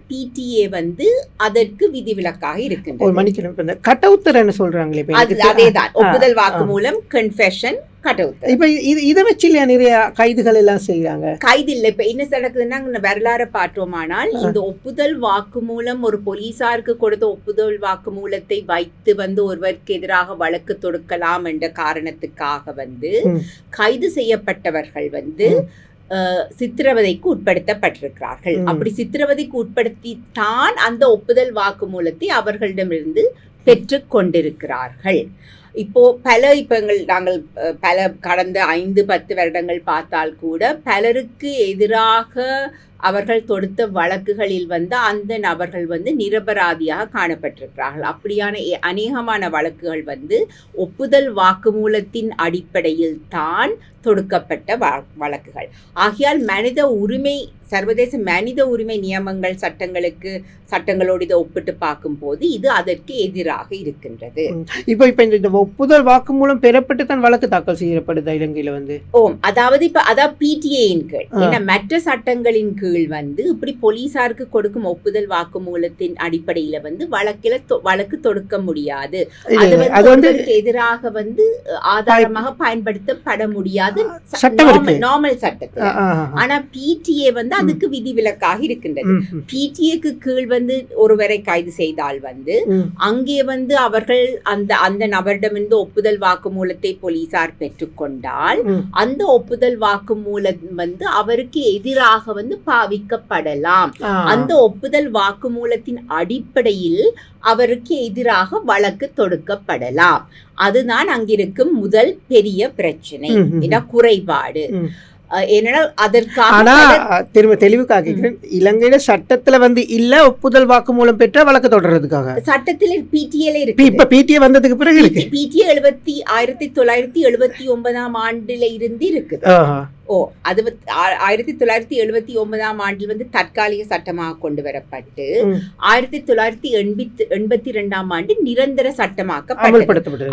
PTA வந்து அதற்கு விதிவிலக்காக இருக்கின்றது. கடவுத்தரன்னு சொல்றாங்களே, அதேதான் ஒப்புதல் வாக்குமூலம், கன்ஃபெஷன், கடவுத்தர். இப்ப இதை வச்சு நிறைய கைதுகள் எல்லாம் செய்யறாங்க. கைது இல்ல, இப்ப என்ன நடக்குதுன்னா வரலாறு பார்த்தோமானால் இந்த ஒப்புதல் வாக்குமூலம் ஒரு போலீசாருக்கு கொடுத்த ஒப்புதல் வாக்குமூலத்தை வைத்து ஒருவருக்கு எதிராக வழக்கு தொடுக்கலாம் என்ற காரணத்துக்காக கைது செய்யப்பட்டவர்கள் சித்திரவதைக்கு உட்படுத்தப்பட்டிருக்கிறார்கள். அப்படி சித்திரவதைக்கு உட்படுத்தித்தான் அந்த ஒப்புதல் வாக்குமூலத்தை அவர்களிடமிருந்து பெற்று கொண்டிருக்கிறார்கள். இப்போ நாங்கள் பல கடந்த 5-10 வருடங்கள் பார்த்தால் கூட பலருக்கு எதிராக அவர்கள் தொடுத்த வழக்குகளில் அந்த நபர்கள் நிரபராதியாக காணப்பட்டிருக்கிறார்கள். அப்படியான அநேகமான வழக்குகள் ஒப்புதல் வாக்குமூலத்தின் அடிப்படையில் தான் தொடுக்கப்பட்ட வழக்குகள். ஆகையால் சர்வதேச மனித உரிமை நியமங்கள் சட்டங்களோடு இதை ஒப்பிட்டு பார்க்கும் போது இது அதற்கு எதிராக இருக்கின்றது. இப்ப இந்த ஒப்புதல் வாக்குமூலம் பெறப்பட்டு தான் வழக்கு தாக்கல் செய்யப்படுது இலங்கையில அதாவது PTA-யின் கீழ். ஏன்னா மற்ற சட்டங்களின் கீழ் இப்படி போலீசாருக்கு கொடுக்கும் ஒப்புதல் வாக்குமூலத்தின் அடிப்படையில வழக்கு தொடுக்க முடியாது. அது எதிராக ஆதாரமாக பயன்படுத்தப்பட முடியாது நார்மல் சட்டத்தில். ஆனா PTA அதுக்கு விதிவிலக்காக இருக்கின்றது. PTA-க்கு கீழ் ஒருவரை கைது செய்தால் அங்கே அவர்கள் அந்த நபரிடமிருந்து ஒப்புதல் வாக்குமூலத்தை போலீசார் பெற்றுக்கொண்டால் அந்த ஒப்புதல் வாக்குமூலம் அவருக்கு எதிராக பாவிக்கப்படலாம். அந்த ஒப்புதல் வாக்குமூலத்தின் அடிப்படையில் அவருக்கு எதிராக வழக்கு தொடுக்கப்படலாம். அதுதான் அங்கிருக்கும் முதல் பெரிய பிரச்சனை, குறைபாடு. தெளிவுக்காக இலங்கையில சட்டத்துல இல்ல ஒப்புதல் வாக்குமூலம் பெற்ற வழக்கு தொடர்றதுக்காக சட்டத்தில் PTA இருக்கு. இப்ப PTA வந்ததுக்கு பிறகு இருக்கு. PTA 1979 ஆண்டுல இருந்து இருக்குது. அது 1979 ஆண்டில் தற்காலிக சட்டமாக கொண்டு வரப்பட்டு 1982 ஆண்டு நிரந்தர சட்டமாக்கப்பட்டது.